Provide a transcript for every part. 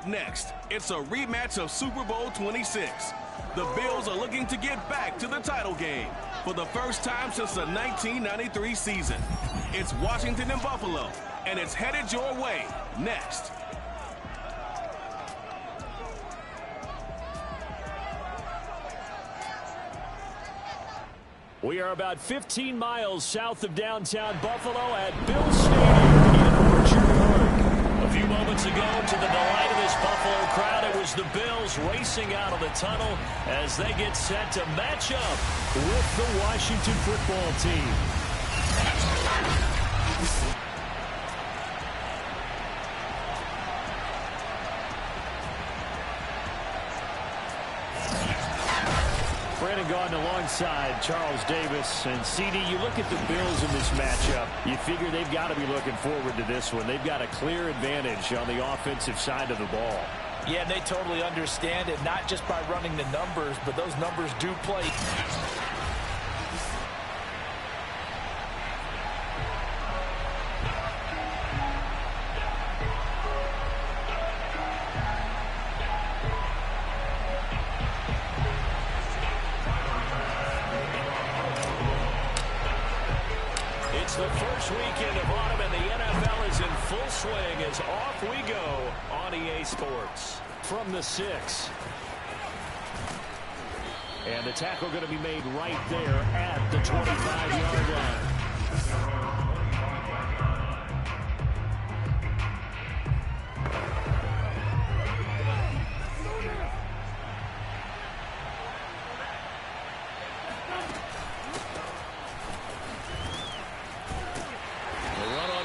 Up next, it's a rematch of Super Bowl 26. The Bills are looking to get back to the title game for the first time since the 1993 season. It's Washington and Buffalo, and it's headed your way next. We are about 15 miles south of downtown Buffalo at Bills Stadium in Orchard Park. A few moments ago, to the delight of this Buffalo crowd, it was the Bills racing out of the tunnel as they get set to match up with the Washington football team. Brandon Gaudin alongside Charles Davis. And CD, you look at the Bills in this matchup, you figure they've got to be looking forward to this one. They've got a clear advantage on the offensive side of the ball. Yeah, and they totally understand it, not just by running the numbers, but those numbers do play. It's the first weekend of autumn, and the NFL is in full swing as off we go on EA Sports. From the 6. And the tackle going to be made right there at the 25-yard line.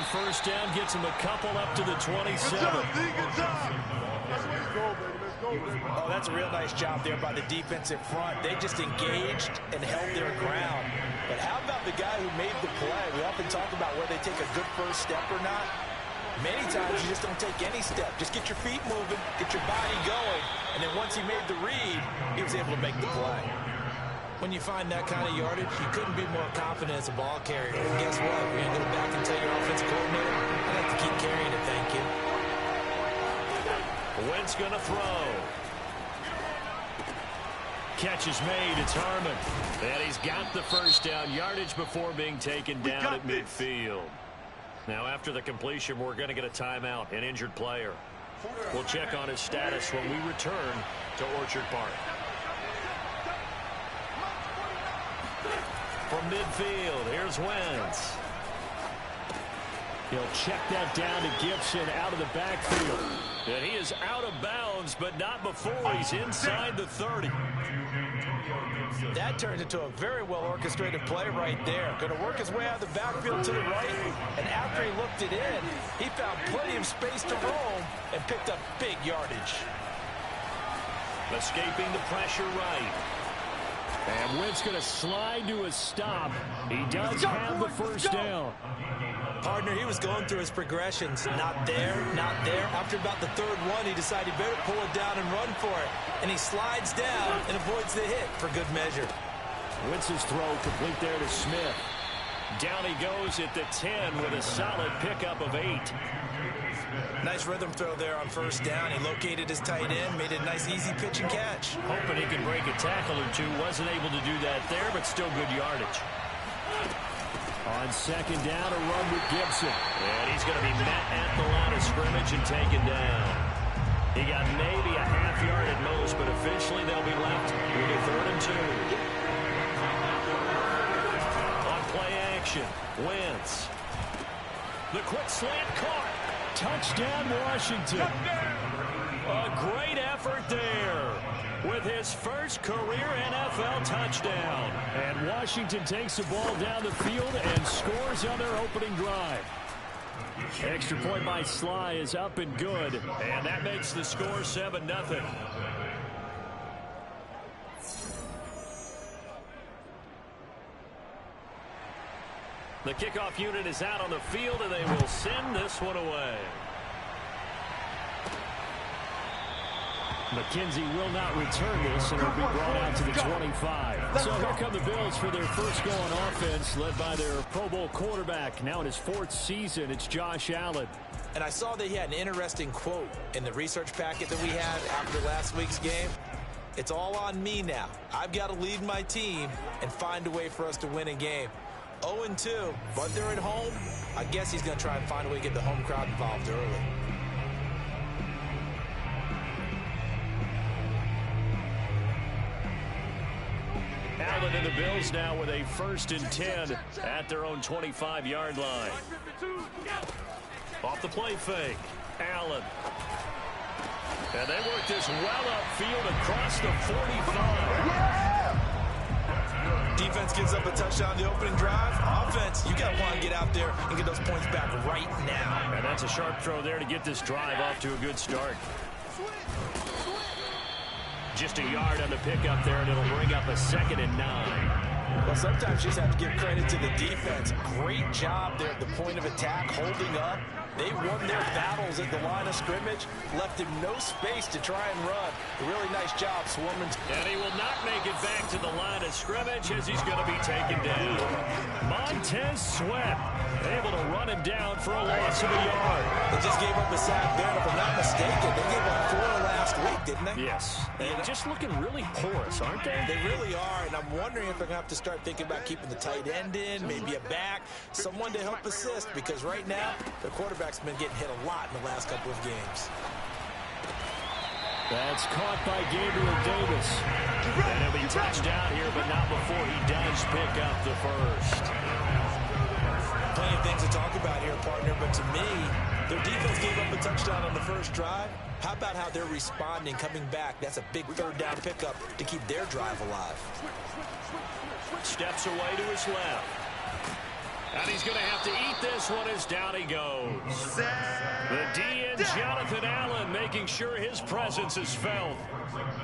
First down gets him a couple up to the 27. Oh, that's a real nice job there by the defensive front. They just engaged and held their ground. But how about the guy who made the play? We often talk about whether they take a good first step or not. Many times you just don't take any step. Just get your feet moving, get your body going, and then once he made the read, he was able to make the play. When you find that kind of yardage, you couldn't be more confident as a ball carrier. And guess what? You're going to go back and tell your offensive coordinator, I have to keep carrying it, thank you. Wentz going to throw. Catch is made. It's Harmon. And he's got the first down. Yardage before being taken down at midfield. Now, after the completion, we're going to get a timeout, an injured player. We'll check on his status when we return to Orchard Park. From midfield, here's Wentz. He'll check that down to Gibson out of the backfield. And he is out of bounds, but not before he's inside the 30. That turns into a very well-orchestrated play right there. Going to work his way out of the backfield to the right, and after he looked it in, he found plenty of space to roam and picked up big yardage. Escaping the pressure right. And Wentz going to slide to a stop. He does have the first down. Partner, he was going through his progressions. Not there, not there. After about the third one, he decided he better pull it down and run for it. And he slides down and avoids the hit for good measure. Wentz's throw complete there to Smith. Down he goes at the 10 with a solid pickup of 8. Nice rhythm throw there on first down. He located his tight end, made a nice easy pitch and catch. Hoping he can break a tackle or two. Wasn't able to do that there, but still good yardage. On second down, a run with Gibson. And he's going to be met at the line of scrimmage and taken down. He got maybe a half yard at most, but officially they'll be left with a 3rd and 2. On play action, Wentz. The quick slant caught. Touchdown, Washington. A great effort there with his first career NFL touchdown. And Washington takes the ball down the field and scores on their opening drive. Extra point by Sly is up and good. And that makes the score 7-0. The kickoff unit is out on the field, and they will send this one away. McKenzie will not return this, and it'll be brought out to the 25. So here come the Bills for their first go on offense, led by their Pro Bowl quarterback. Now in his 4th season, it's Josh Allen. And I saw that he had an interesting quote in the research packet that we had after last week's game. It's all on me now. I've got to lead my team and find a way for us to win a game. 0-2, but they're at home. I guess he's going to try and find a way to get the home crowd involved early. Allen and the Bills now with a 1st and 10 at their own 25-yard line. Off the play fake, Allen. And they work this well upfield across the 45. Defense gives up a touchdown on the opening drive. Offense, you got to want to get out there and get those points back right now. And that's a sharp throw there to get this drive off to a good start. Just a yard on the pickup there, and it'll bring up a 2nd and 9. Well, sometimes you just have to give credit to the defense. Great job there at the point of attack, holding up. They won their battles at the line of scrimmage, left him no space to try and run. A really nice job swarming. And he will not make it back to the line of scrimmage as he's going to be taken down. Montez Sweat able to run him down for a loss of a yard. They just gave up a sack there, and if I'm not mistaken, they gave up 4 last week, didn't they? Yes. And just looking really porous, aren't they? They really are, and I'm wondering if they're going to have to start thinking about keeping the tight end in, maybe a back, someone to help assist, because right now, their quarterback's been getting hit a lot in the last couple of games. That's caught by Gabriel Davis. And he'll be touched down here, but not before he does pick up the first. Plenty of things to talk about here, partner, but to me, their defense gave up a touchdown on the first drive. How about how they're responding, coming back? That's a big 3rd down pickup to keep their drive alive. Steps away to his left. And he's going to have to eat this one as down he goes. The D and Jonathan Allen making sure his presence is felt.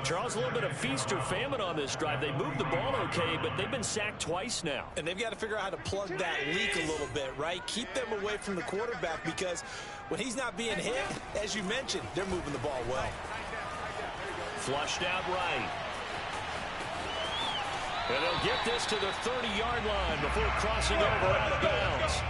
Charles, a little bit of feast or famine on this drive. They moved the ball okay, but they've been sacked twice now. And they've got to figure out how to plug that leak a little bit, right? Keep them away from the quarterback, because when he's not being hit, as you mentioned, they're moving the ball well. Flushed out right. And they'll get this to the 30-yard line before crossing over out of bounds.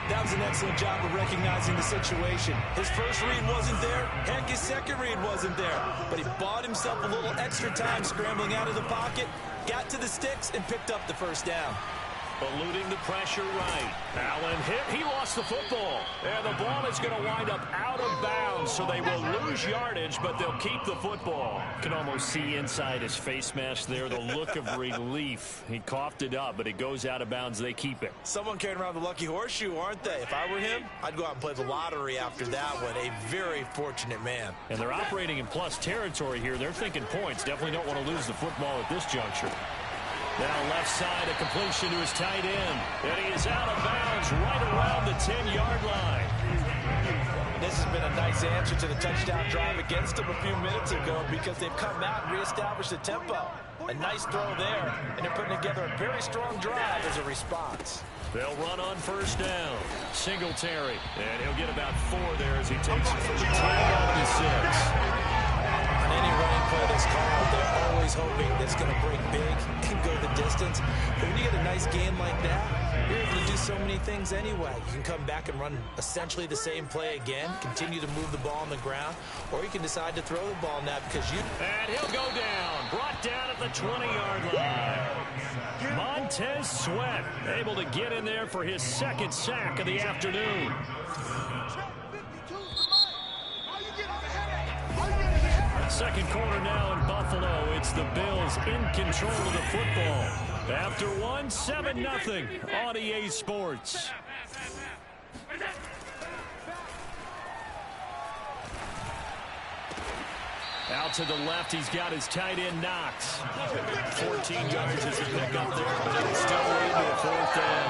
That was an excellent job of recognizing the situation. His first read wasn't there. Heck, his second read wasn't there. But he bought himself a little extra time scrambling out of the pocket, got to the sticks, and picked up the 1st down. Eluding the pressure right. Allen hit. He lost the football. And the ball is going to wind up out of bounds, so they will lose yardage, but they'll keep the football. You can almost see inside his face mask there the look of relief. He coughed it up, but it goes out of bounds. They keep it. Someone carrying around the lucky horseshoe, aren't they? If I were him, I'd go out and play the lottery after that one. A very fortunate man. And they're operating in plus territory here. They're thinking points. Definitely don't want to lose the football at this juncture. Now left side, a completion to his tight end. And he is out of bounds right around the 10-yard line. This has been a nice answer to the touchdown drive against them a few minutes ago, because they've come out and reestablished the tempo. A nice throw there, and they're putting together a very strong drive as a response. They'll run on 1st down. Singletary. And he'll get about 4 there as he takes it from the 10 down to 6. On any running play that's called, they're always hoping that it's going to break big and go the distance. But when you get a nice game like that, you're able to do so many things anyway. You can come back and run essentially the same play again, continue to move the ball on the ground, or you can decide to throw the ball now because you... And he'll go down. Brought down at the 20-yard line. Montez Sweat able to get in there for his 2nd sack of the afternoon. Second quarter now in Buffalo. It's the Bills in control of the football. After one, 7-0 on EA Sports. Out to the left, he's got his tight end Knox. 14 yards as a pickup there, but it's still into a 4th down.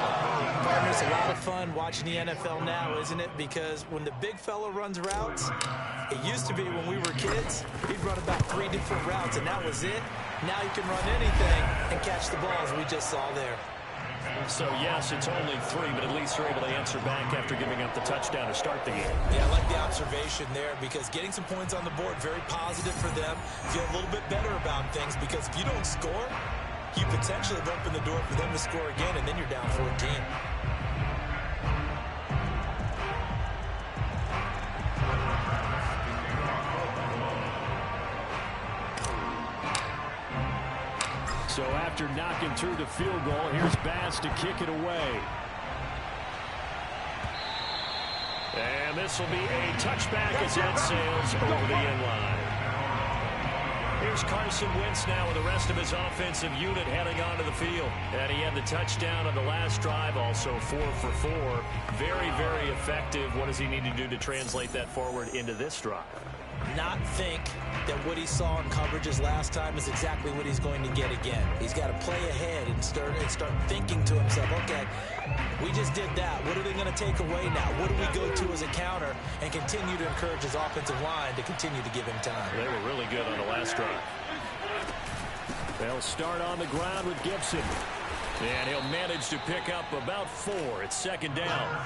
Partner, it's a lot of fun watching the NFL now, isn't it? Because when the big fella runs routes, it used to be when we were kids, he'd run about 3 different routes, and that was it. Now you can run anything and catch the ball, as we just saw there. So, yes, it's only 3, but at least they're able to answer back after giving up the touchdown to start the game. Yeah, I like the observation there, because getting some points on the board, very positive for them. Feel a little bit better about things, because if you don't score, you potentially have opened the door for them to score again, and then you're down 14. So after knocking through the field goal, here's Bass to kick it away. And this will be a touchback as it sails over the end line. Here's Carson Wentz now with the rest of his offensive unit heading onto the field. And he had the touchdown on the last drive, also 4 for 4. Very, very effective. What does he need to do to translate that forward into this drive? Not think that what he saw in coverages last time is exactly what he's going to get again. He's got to play ahead and start thinking to himself, okay, we just did that. What are they going to take away now? What do we go to as a counter? And continue to encourage his offensive line to continue to give him time. They were really good on the last drive. They'll start on the ground with Gibson. And he'll manage to pick up about 4. It's second down.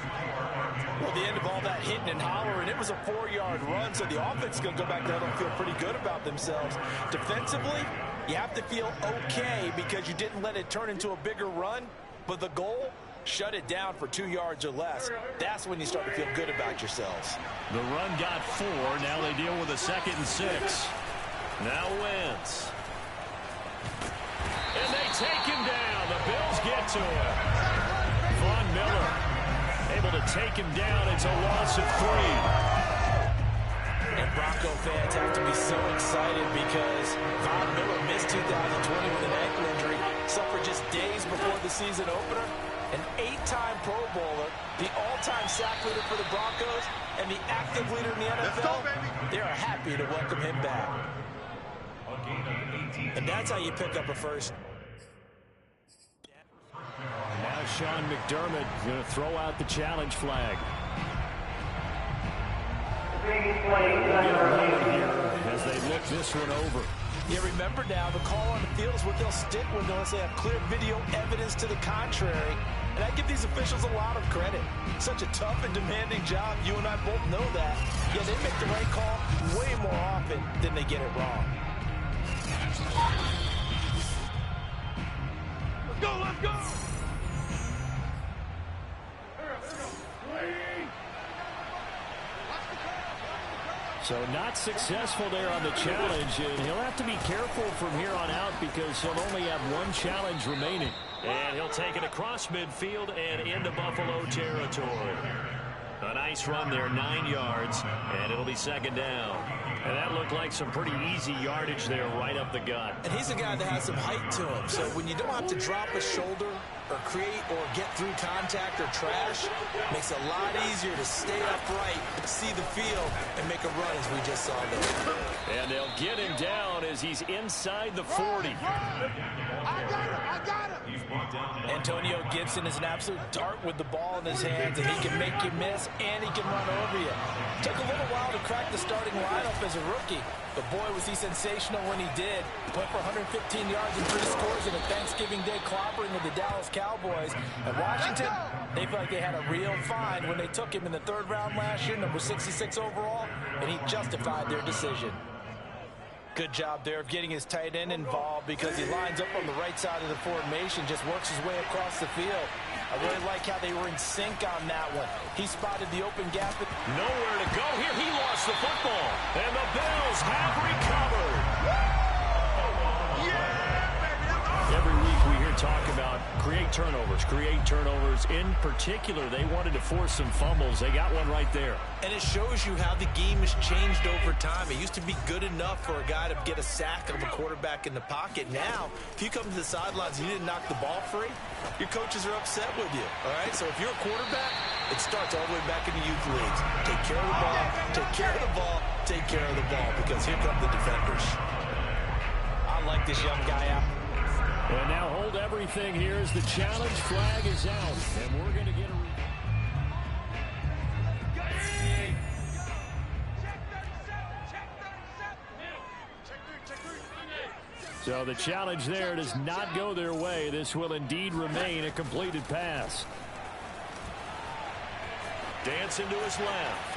Well, the end of all that hitting and hollering, it was a 4-yard run, so the offense is going to go back there and feel pretty good about themselves. Defensively, you have to feel okay because you didn't let it turn into a bigger run, but the goal, shut it down for 2 yards or less. That's when you start to feel good about yourselves. The run got 4. Now they deal with a 2nd and 6. Now Wentz. And they take him down. The Bills get to him. Von Miller able to take him down. It's a loss of 3. And Bronco fans have to be so excited because Von Miller missed 2020 with an ankle injury, suffered just days before the season opener. An 8-time Pro Bowler, the all-time sack leader for the Broncos, and the active leader in the NFL. They are happy to welcome him back. And that's how you pick up a first. Now Sean McDermott going to throw out the challenge flag. As they look this one over. Yeah, remember now, the call on the field is what they'll stick with unless they have clear video evidence to the contrary. And I give these officials a lot of credit. Such a tough and demanding job. You and I both know that. Yeah, they make the right call way more often than they get it wrong. Let's go, let's go! So not successful there on the challenge, and he'll have to be careful from here on out because he'll only have 1 challenge remaining. And he'll take it across midfield and into Buffalo territory. A nice run there, 9 yards, and it'll be second down. And that looked like some pretty easy yardage there right up the gut. And he's a guy that has some height to him, so when you don't have to drop a shoulder or create or get through contact or trash, makes it a lot easier to stay upright, see the field, and make a run as we just saw there. And they'll get him down as he's inside the 40. I got him! Antonio Gibson is an absolute dart with the ball in his hands, and he can make you miss, and he can run over you. Took a little while to crack the starting lineup as a rookie, but boy, was he sensational when he did. Went for 115 yards and 3 scores in a Thanksgiving Day clobbering with the Dallas Cowboys. And Washington, they feel like they had a real find when they took him in the 3rd round last year, number 66 overall, and he justified their decision. Good job there of getting his tight end involved because he lines up on the right side of the formation, just works his way across the field. I really like how they were in sync on that one. He spotted the open gap. Nowhere to go here. He lost the football. And the Bills have recovered. Every week we hear talk about create turnovers. In particular, they wanted to force some fumbles. They got one right there. And it shows you how the game has changed over time. It used to be good enough for a guy to get a sack of a quarterback in the pocket. Now, if you come to the sidelines and you didn't knock the ball free, your coaches are upset with you. All right? So if you're a quarterback, it starts all the way back in the youth leagues. Take care of the ball, take care of the ball, take care of the ball, because here come the defenders. I like this young guy out. And now hold everything here as the challenge flag is out. And we're going to get a... So the challenge there does not go their way. This will indeed remain a completed pass. Dancing to his left.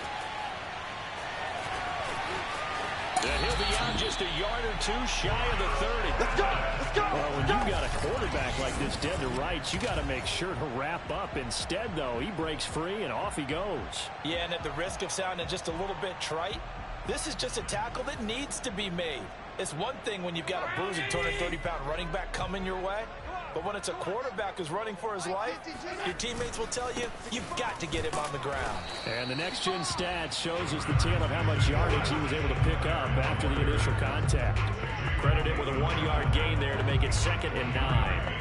And he'll be out just a yard or 2 shy of the 30. Let's go! Let's go! Well, when you got a quarterback like this dead to rights, you got to make sure to wrap up. Instead, though, he breaks free and off he goes. Yeah, and at the risk of sounding just a little bit trite, This is just a tackle that needs to be made. It's one thing when you've got a bruising 230-pound running back coming your way, but when it's a quarterback who's running for his life, your teammates will tell you, you've got to get him on the ground. And the next-gen stats shows us the tale of how much yardage he was able to pick up after the initial contact. Credited with a 1-yard gain there to make it 2nd and 9.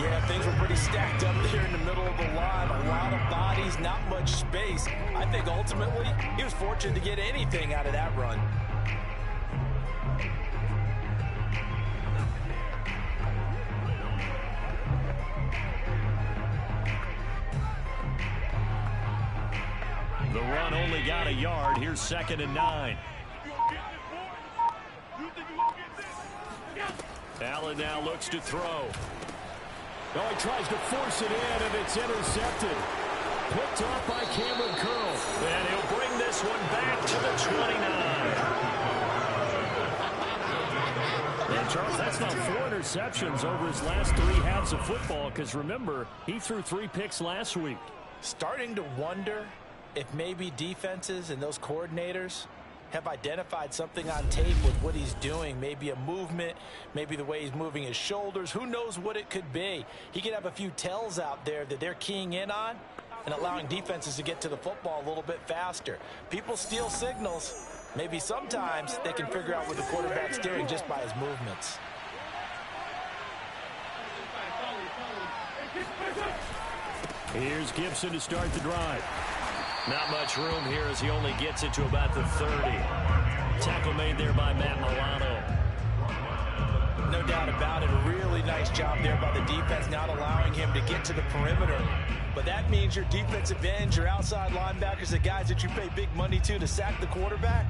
Yeah, things were pretty stacked up there in the middle of the line. A lot of bodies, not much space. I think ultimately he was fortunate to get anything out of that run. The run only got a yard. Here's 2nd and 9. Allen now looks to throw. Oh, he tries to force it in, and it's intercepted. Picked off by Cameron Curl. And he'll bring this one back to the 29. And Charles, that's now 4 interceptions over his last 3 halves of football, because remember, he threw 3 picks last week. Starting to wonder if maybe defenses and those coordinators have identified something on tape with what he's doing. Maybe a movement, maybe the way he's moving his shoulders. Who knows what it could be? He could have a few tells out there that they're keying in on and allowing defenses to get to the football a little bit faster. People steal signals. Maybe sometimes they can figure out what the quarterback's doing just by his movements. Here's Gibson to start the drive. Not much room here as he only gets it to about the 30. Tackle made there by Matt Milano. No doubt about it. A really nice job there by the defense, not allowing him to get to the perimeter. But that means your defensive ends, your outside linebackers, the guys that you pay big money to sack the quarterback,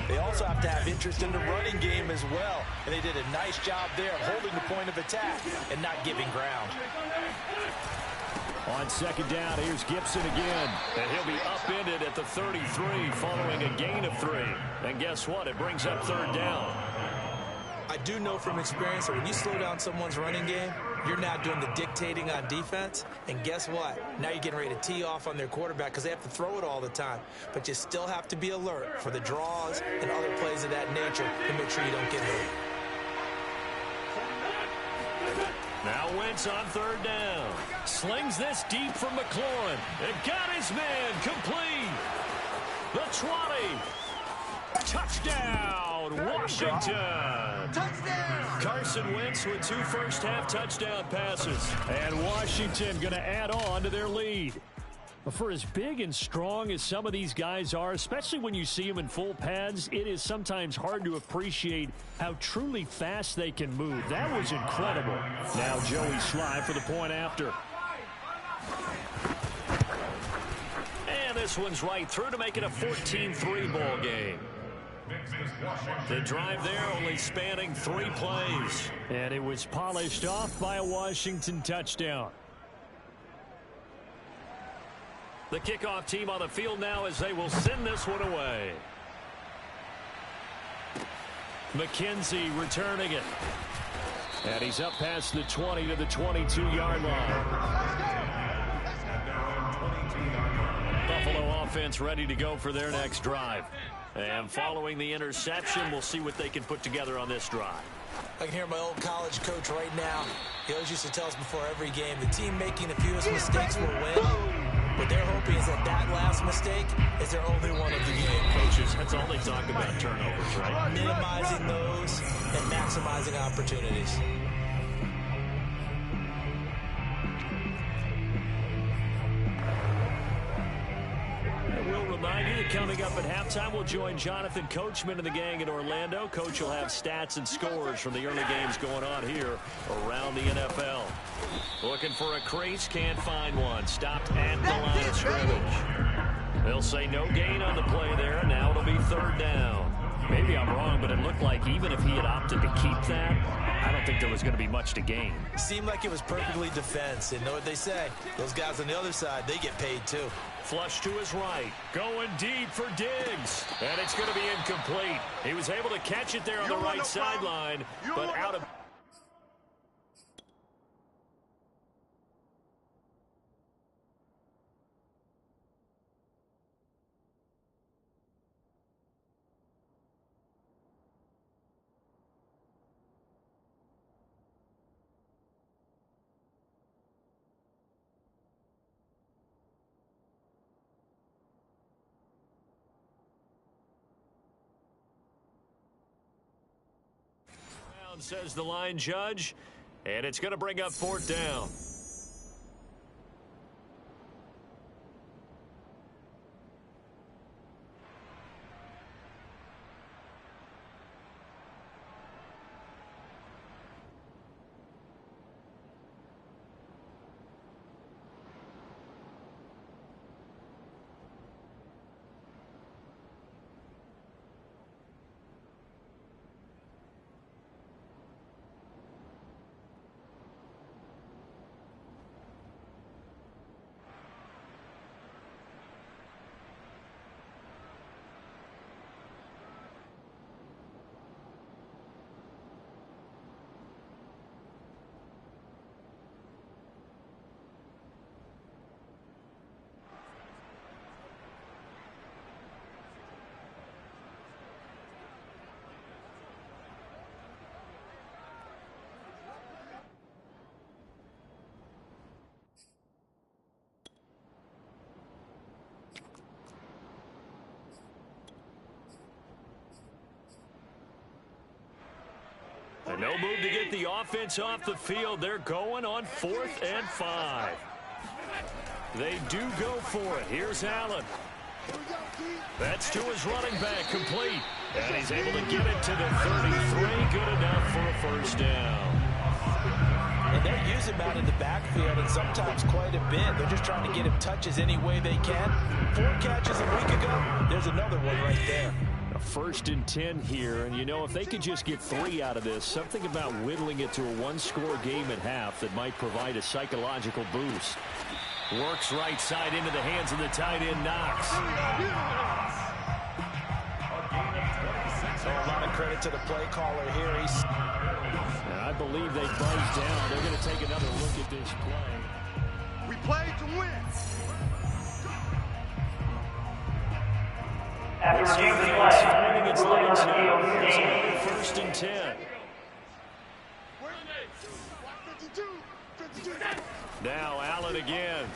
they also have to have interest in the running game as well. And they did a nice job there of holding the point of attack and not giving ground. On 2nd down, here's Gibson again. And he'll be upended at the 33 following a gain of 3. And guess what? It brings up 3rd down. I do know from experience that when you slow down someone's running game, you're now doing the dictating on defense. And guess what? Now you're getting ready to tee off on their quarterback because they have to throw it all the time. But you still have to be alert for the draws and other plays of that nature to make sure you don't get hurt. Now Wentz on 3rd down. Slings this deep from McLaurin. And got his man complete. The 20. Touchdown, Washington. Touchdown. Carson Wentz with 2 first-half touchdown passes. And Washington going to add on to their lead. For as big and strong as some of these guys are, especially when you see them in full pads, it is sometimes hard to appreciate how truly fast they can move. That was incredible. Now Joey Sly for the point after. And this one's right through to make it a 14-3 ball game. The drive there only spanning 3 plays. And it was polished off by a Washington touchdown. The kickoff team on the field now as they will send this one away. McKenzie returning it. And he's up past the 20 to the 22-yard line. Buffalo offense ready to go for their next drive. And following the interception, we'll see what they can put together on this drive. I can hear my old college coach right now. He always used to tell us before every game, the team making the fewest mistakes will win. What they're hoping is that that last mistake is their only one of the game. Coaches, that's all they talk about, turnovers, right? Minimizing those and maximizing opportunities. Remind you that coming up at halftime, we'll join Jonathan Coachman and the gang in Orlando. Coach will have stats and scores from the early games going on here around the NFL. Looking for a crease, can't find one. Stopped at the line of scrimmage. They'll say no gain on the play there. Now it'll be 3rd down. Maybe I'm wrong, but it looked like even if he had opted to keep that, I don't think there was going to be much to gain. Seemed like it was perfectly defense. And know what they say? Those guys on the other side, they get paid too. Flush to his right. Going deep for Diggs. And it's going to be incomplete. He was able to catch it there on the right sideline, but out of... down, says the line judge. And it's going to bring up 4th down. And no move to get the offense off the field. They're going on 4th and 5. They do go for it. Here's Allen. That's to his running back, complete. And he's able to get it to the 33. Good enough for a first down. And they use him out in the backfield, and sometimes quite a bit. They're just trying to get him touches any way they can. 4 catches a week ago. There's another one right there. A 1st and 10 here, and you know, if they could just get 3 out of this, something about whittling it to a 1-score game at half that might provide a psychological boost. Works right side into the hands of the tight end, Knox. So a lot of credit to the play caller here. And I believe they buzzed down. They're going to take another look at this play. We played to win. After reviewing the play, its lines now. Here's another 1st and 10. Now Allen again.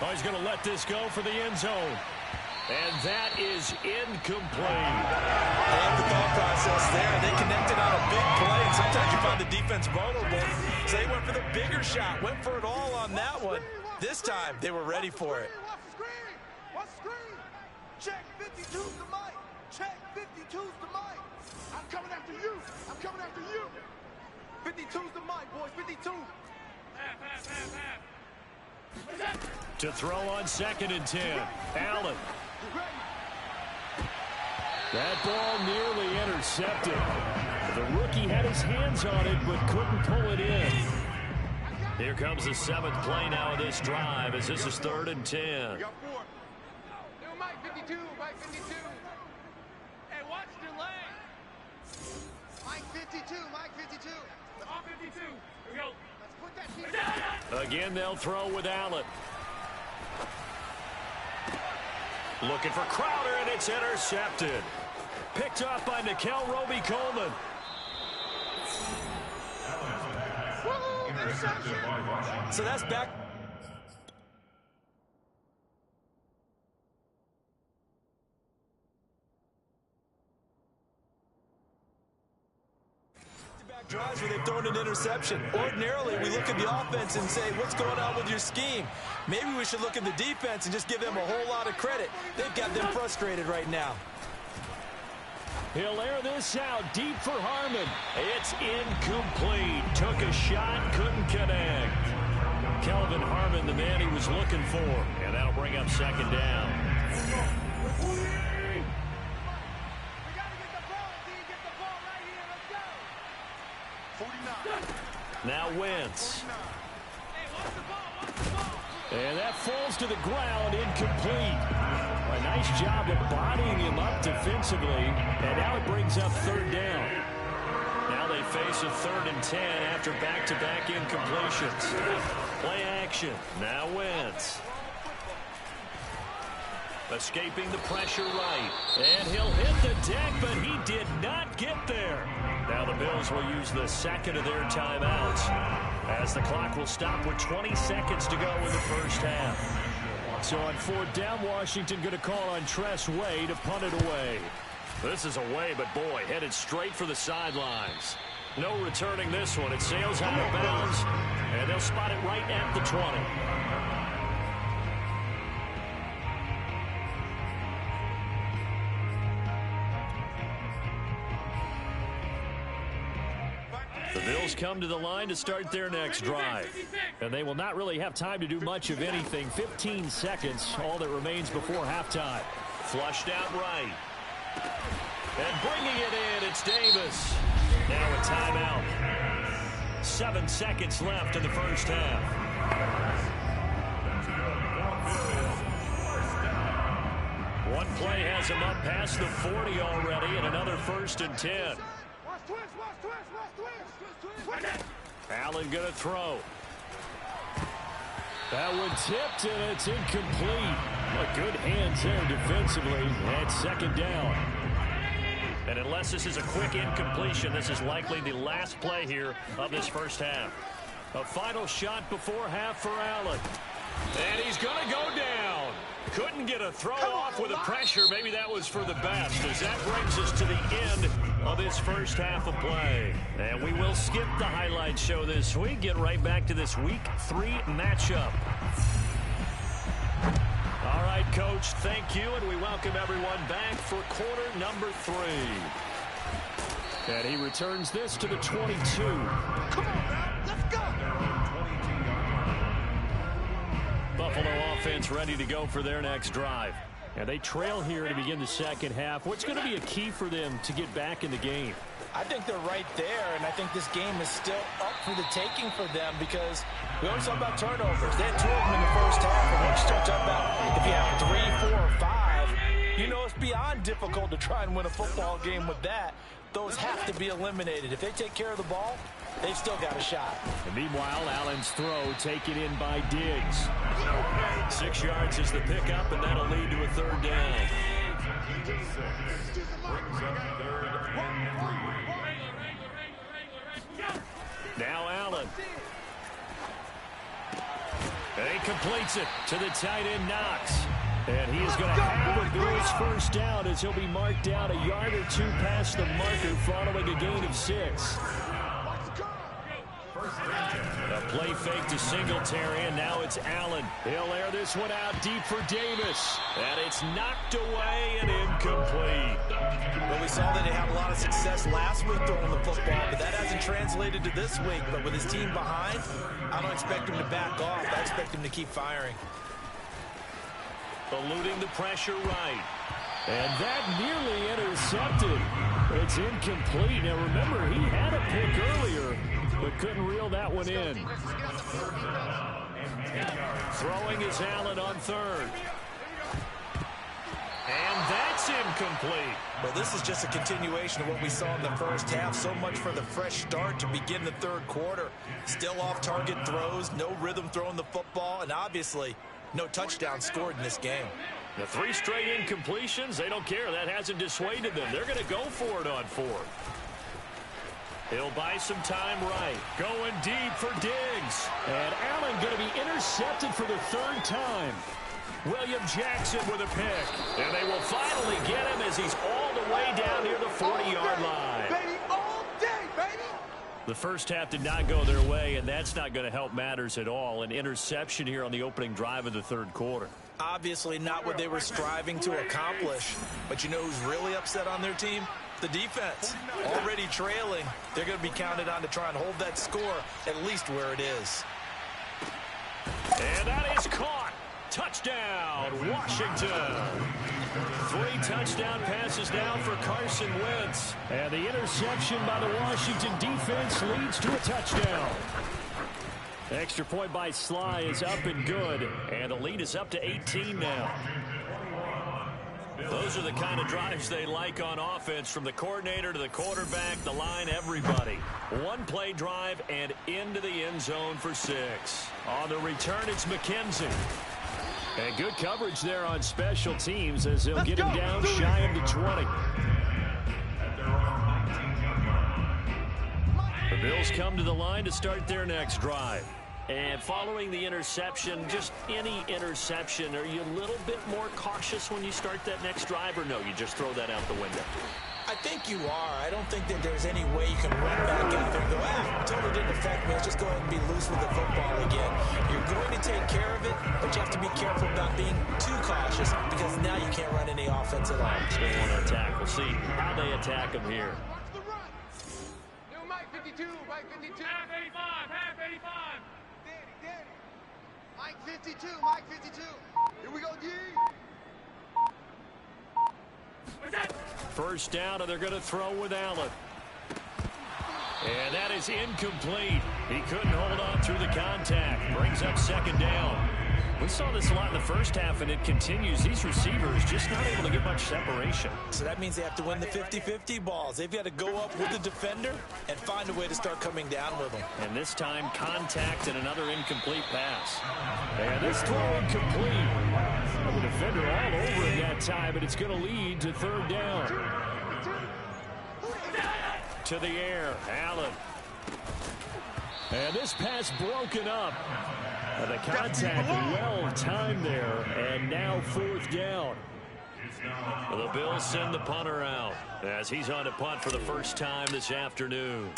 Oh, he's going to let this go for the end zone. And that is incomplete. They have the thought process there. They connected on a big play, and sometimes you find the defense vulnerable. So they went for the bigger shot, went for it all on that one. This time, they were ready for it. What's the screen? Check 52's the mic. Check 52's the mic. I'm coming after you. I'm coming after you. 52's the mic, boys. 52. To throw on 2nd and 10. Allen. That ball nearly intercepted. The rookie had his hands on it but couldn't pull it in. Here comes the 7th play now of this drive as this is 3rd and 10. We got 4. Yo, Mike 52, Mike 52. Hey, watch the lane. Mike 52, Mike 52. All 52. Here we go. Let's put that team. Again, they'll throw with Allen. Looking for Crowder, and it's intercepted. Picked up by Nikel Roby-Coleman. So that's back. Drives where they've thrown an interception. Ordinarily, we look at the offense and say, what's going on with your scheme? Maybe we should look at the defense and just give them a whole lot of credit. They've got them frustrated right now. He'll air this out deep for Harmon. It's incomplete. Took a shot, couldn't connect. Kelvin Harmon, the man he was looking for. And that'll bring up 2nd down. Now Wentz. And that falls to the ground, incomplete. A nice job of bodying him up defensively. And now it brings up 3rd down. Now they face a 3rd and 10 after back-to-back incompletions. Play action. Now Wentz. Escaping the pressure right. And he'll hit the deck, but he did not get there. Now the Bills will use the 2nd of their timeouts as the clock will stop with 20 seconds to go in the first half. So on 4th down, Washington going to call on Tress Way to punt it away. This is away, but boy, headed straight for the sidelines. No returning this one. It sails out of bounds, and they'll spot it right at the 20. The Bills come to the line to start their next drive. And they will not really have time to do much of anything. 15 seconds, all that remains before halftime. Flushed out right. And bringing it in, it's Davis. Now a timeout. 7 seconds left in the first half. One play has him up past the 40 already, and another 1st and 10. Allen going to throw. That one tipped, and it's incomplete. But good hands there defensively. And 2nd down. And unless this is a quick incompletion, this is likely the last play here of this first half. A final shot before half for Allen. And he's going to go down. Couldn't get a throw off with the pressure. Maybe that was for the best, as that brings us to the end of this first half of play. And we will skip the highlight show this week. Get right back to this Week 3 matchup. All right, Coach, thank you, and we welcome everyone back for quarter number 3. And he returns this to the 22. Come on, man. Let's go. Buffalo offense ready to go for their next drive. And they trail here to begin the second half. What's going to be a key for them to get back in the game? I think they're right there, and I think this game is still up for the taking for them because we always talk about turnovers. They had 2 of them in the first half, and once you start talking about if you have 3, 4, or 5, you know it's beyond difficult to try and win a football game with that. Those have to be eliminated. If they take care of the ball, they've still got a shot. And meanwhile, Allen's throw taken in by Diggs. 6 yards is the pickup, and that'll lead to a 3rd down. Now Allen. And he completes it to the tight end, Knox. And he is going to have a Bills first down as he'll be marked down a yard or 2 past the marker following a gain of 6. A play fake to Singletary, and now it's Allen. He'll air this one out deep for Davis. And it's knocked away and incomplete. Well, we saw that he had a lot of success last week throwing the football, but that hasn't translated to this week. But with his team behind, I don't expect him to back off. I expect him to keep firing. Eluding the pressure right. And that nearly intercepted. It's incomplete. Now, remember, he had a pick earlier, but couldn't reel that one in. Throwing is Allen on 3rd. And that's incomplete. Well, this is just a continuation of what we saw in the first half. So much for the fresh start to begin the 3rd quarter. Still off-target throws, no rhythm throwing the football, and obviously no touchdown scored in this game. The 3 straight incompletions, they don't care. That hasn't dissuaded them. They're going to go for it on 4th. He'll buy some time right. Going deep for Diggs. And Allen going to be intercepted for the 3rd time. William Jackson with a pick. And they will finally get him as he's all the way down near the 40-yard line. Baby, all day, baby. The first half did not go their way, and that's not going to help matters at all. An interception here on the opening drive of the 3rd quarter. Obviously not what they were striving to accomplish. But you know who's really upset on their team? The defense. Already trailing. They're going to be counted on to try and hold that score at least where it is. And that is caught. Touchdown, Washington. 3 touchdown passes now for Carson Wentz. And the interception by the Washington defense leads to a touchdown. Extra point by Sly is up and good. And the lead is up to 18 now. Those are the kind of drives they like on offense, from the coordinator to the quarterback, the line, everybody. 1 play drive and into the end zone for 6. On the return, it's McKenzie. And good coverage there on special teams as they'll get him down shy of the 20. The Bills come to the line to start their next drive. And following the interception, just any interception, are you a little bit more cautious when you start that next drive, or no, you just throw that out the window? I think you are. I don't think that there's any way you can run back out there and go, totally didn't affect me. Let's just go ahead and be loose with the football again. You're going to take care of it, but you have to be careful about being too cautious because now you can't run any offense at all. They want to attack. We'll see how they attack them here. Watch the run. New Mike 52, Mike 52. Half 85, half 85. Danny. Mike 52, Mike 52. Here we go, D. First down, and they're going to throw with Allen. And that is incomplete. He couldn't hold on through the contact. Brings up second down. We saw this a lot in the first half, and it continues. These receivers just not able to get much separation. So that means they have to win the 50-50 balls. They've got to go up with the defender and find a way to start coming down with them. And this time, contact and another incomplete pass. And this throw incomplete. The defender all over it that time, but it's going to lead to third down. To the air, Allen. And this pass broken up. The contact well timed there, and now fourth down. The Bills send the punter out as he's on to punt for the first time this afternoon.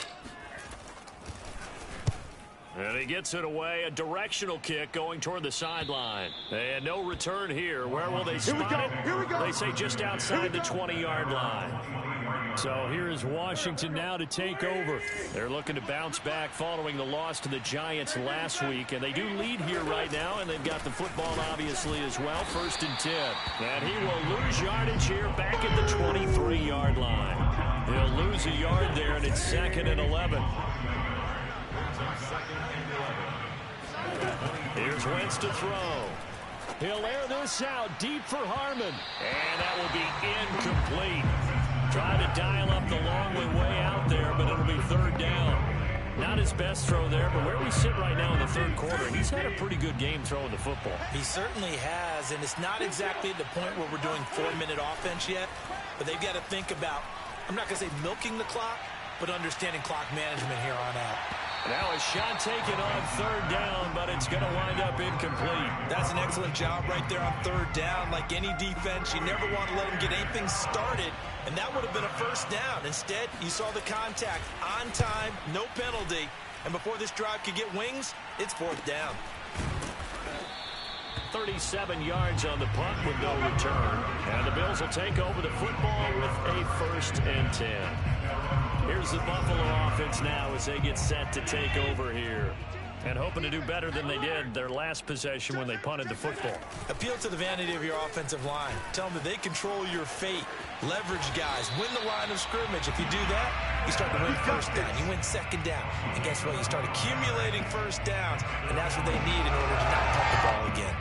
And he gets it away, a directional kick going toward the sideline. And no return here. Where will they spot it? They say just outside the 20-yard line. So here is Washington now to take over. They're looking to bounce back following the loss to the Giants last week. And they do lead here right now, and they've got the football obviously as well. 1st and 10. And he will lose yardage here back at the 23-yard line. He'll lose a yard there, and it's 2nd and 11. Here's Wentz to throw. He'll air this out deep for Harmon. And that will be incomplete. Trying to dial up the long way out there, but it'll be third down. Not his best throw there, but where we sit right now in the third quarter, he's had a pretty good game throwing the football. He certainly has, and it's not exactly at the point where we're doing 4-minute offense yet, but they've got to think about, I'm not going to say milking the clock, but understanding clock management here on out. Now a shot taken on third down, but it's going to wind up incomplete. That's an excellent job right there on third down. Like any defense, you never want to let them get anything started, and that would have been a first down. Instead, you saw the contact on time, no penalty, and before this drive could get wings, it's fourth down. 37 yards on the punt with no return, and the Bills will take over the football with a 1st and 10. Here's the Buffalo offense now as they get set to take over here. And hoping to do better than they did their last possession when they punted the football. Appeal to the vanity of your offensive line. Tell them that they control your fate. Leverage guys. Win the line of scrimmage. If you do that, you start to win first down. You win second down. And guess what? You start accumulating first downs. And that's what they need in order to not punt the ball again.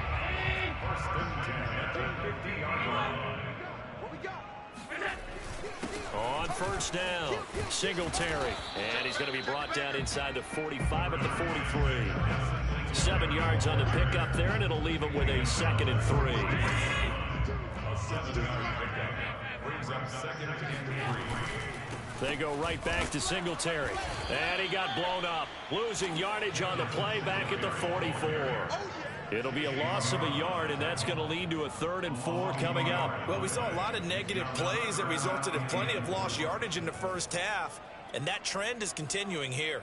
On first down, Singletary. And he's going to be brought down inside the 45 at the 43. 7 yards on the pickup there, and it'll leave him with a 2nd and 3. They go right back to Singletary. And he got blown up. Losing yardage on the play back at the 44. It'll be a loss of a yard, and that's going to lead to a 3rd and 4 coming up. Well, we saw a lot of negative plays that resulted in plenty of lost yardage in the first half, and that trend is continuing here.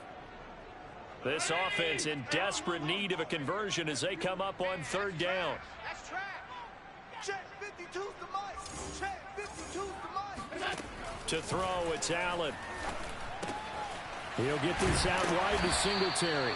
This offense in desperate need of a conversion as they come up on 3rd down. That's track. Check 52's the mic. Check 52's the mic. To throw, it's Allen. He'll get this out wide to Singletary.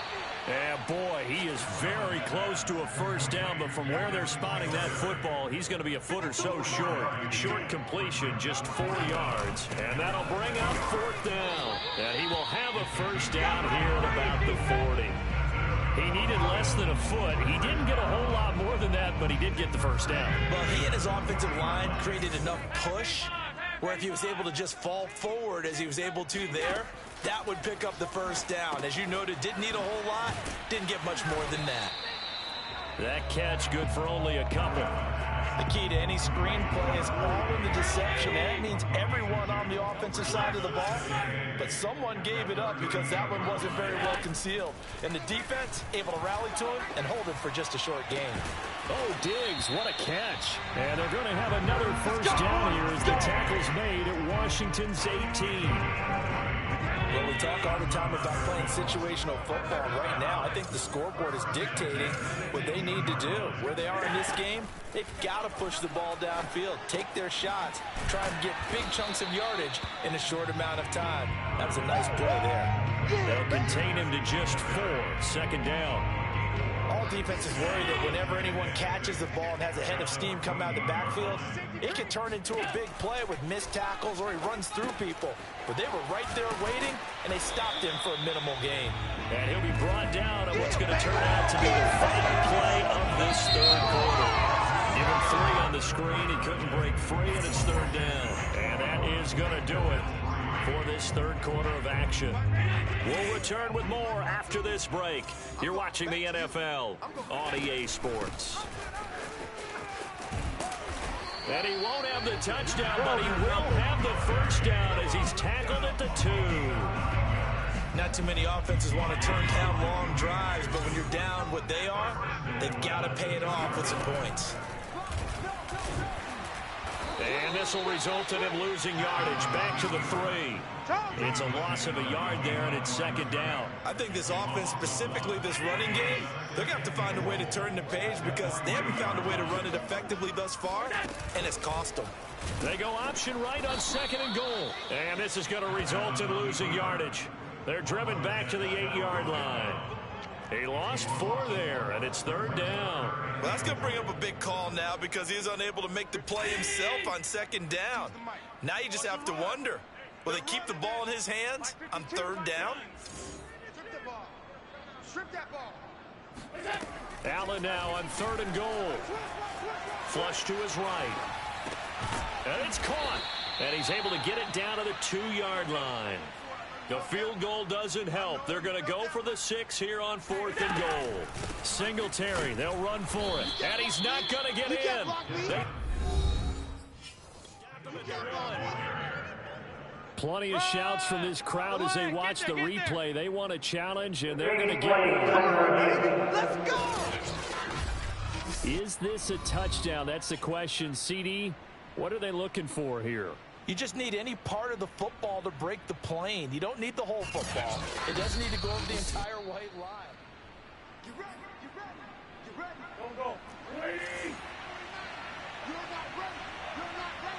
And boy, he is very close to a first down, but from where they're spotting that football, he's going to be a foot or so short. Short completion, just 4 yards. And that'll bring up 4th down. And he will have a first down here at about the 40. He needed less than a foot. He didn't get a whole lot more than that, but he did get the first down. Well, he and his offensive line created enough push where if he was able to just fall forward as he was able to there, that would pick up the first down. As you noted, didn't need a whole lot, didn't get much more than that. That catch good for only a couple. The key to any screen play is all in the deception. That means everyone on the offensive side of the ball. But someone gave it up because that one wasn't very well concealed. And the defense able to rally to him and hold it for just a short gain. Oh, Diggs, what a catch. And they're going to have another first down here as the tackle's made at Washington's 18. Well, we talk all the time about playing situational football. Right now, I think the scoreboard is dictating what they need to do. Where they are in this game, they've got to push the ball downfield, take their shots, try and get big chunks of yardage in a short amount of time. That was a nice play there. They'll contain him to just 4. Second down. All defenses worry that whenever anyone catches the ball and has a head of steam come out of the backfield, it can turn into a big play with missed tackles or he runs through people. But they were right there waiting, and they stopped him for a minimal gain. And he'll be brought down on what's going to turn out to be the final play of this third quarter. Give him 3 on the screen. He couldn't break free, and it's third down. And that is going to do it for this third quarter of action. We'll return with more after this break. You're watching the NFL on EA Sports. And he won't have the touchdown, but he will have the first down as he's tackled at the 2. Not too many offenses want to turn down long drives, but when you're down what they are, they've got to pay it off with some points. And this will result in him losing yardage back to the 3. It's a loss of a yard there, and it's second down. I think this offense, specifically this running game, they're going to have to find a way to turn the page because they haven't found a way to run it effectively thus far, and it's cost them. They go option right on second and goal. And this is going to result in losing yardage. They're driven back to the 8-yard line. He lost 4 there, and it's third down. Well, that's going to bring up a big call now because he's unable to make the play himself on second down. Now you just have to wonder, will they keep the ball in his hands on third down? Strip that ball. Allen now on third and goal. Flush to his right. And it's caught. And he's able to get it down to the 2-yard line. The field goal doesn't help. They're going to go for the 6 here on 4th and goal. Singletary, they'll run for it. And he's not going to get in. Plenty of shouts from this crowd as they watch the replay. They want a challenge, and they're going to get one. Let's go! Is this a touchdown? That's the question. CD, what are they looking for here? You just need any part of the football to break the plane. You don't need the whole football. It doesn't need to go over the entire white line. Get ready, get ready, get ready. Don't go. Ready. You're not ready. You're not ready.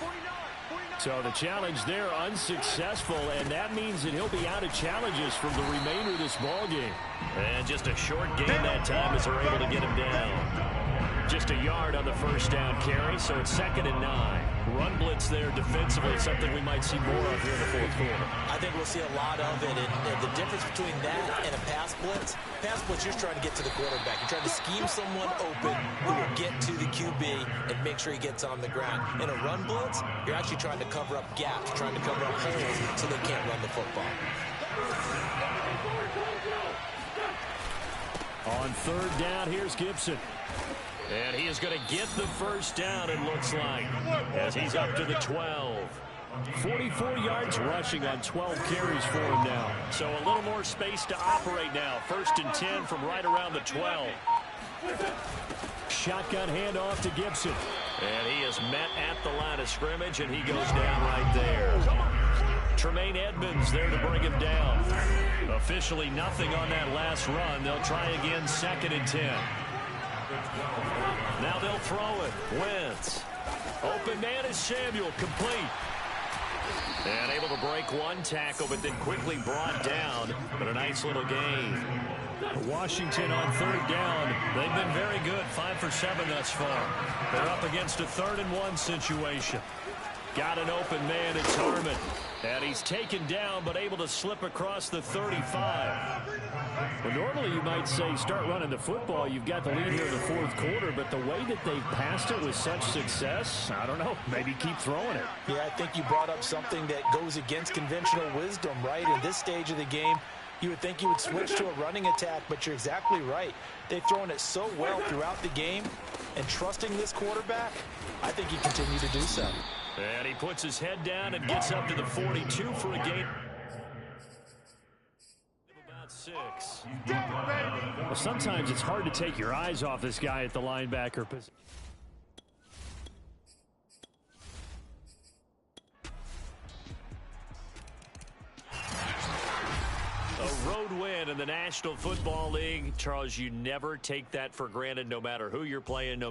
49. So the challenge there unsuccessful, and that means that he'll be out of challenges from the remainder of this ball game. And just a short gain that time as they're able to get him down. Just a yard on the first down carry, so it's 2nd and 9. Run blitz there defensively, something we might see more of here in the fourth quarter. I think we'll see a lot of it, and the difference between that and a pass blitz, you're trying to get to the quarterback. You're trying to scheme someone open who will get to the QB and make sure he gets on the ground. In a run blitz, you're actually trying to cover up gaps, trying to cover up holes so they can't run the football. On third down, here's Gibson. And he is going to get the first down, it looks like, as he's up to the 12. 44 yards rushing on 12 carries for him now. So a little more space to operate now. 1st and 10 from right around the 12. Shotgun handoff to Gibson. And he is met at the line of scrimmage, and he goes down right there. Tremaine Edmonds there to bring him down. Officially nothing on that last run. They'll try again 2nd and 10. Now they'll throw it. Wentz. Open man is Samuel. Complete. And able to break one tackle, but then quickly brought down. But a nice little gain. Washington on third down. They've been very good. 5 for 7 thus far. They're up against a 3rd and 1 situation. Got an open man. It's Harmon. And he's taken down, but able to slip across the 35. Well, normally you might say start running the football. You've got the lead here in the fourth quarter, but the way that they've passed it with such success, I don't know, maybe keep throwing it. Yeah, I think you brought up something that goes against conventional wisdom, right? In this stage of the game, You would think you would switch to a running attack, but you're exactly right. They've thrown it so well throughout the game, and trusting this quarterback, I think he continued to do so. And he puts his head down and gets up to the 42 for a gain. About 6. Well, sometimes it's hard to take your eyes off this guy at the linebacker position. A road win in the National Football League. Charles, you never take that for granted, no matter who you're playing, no matter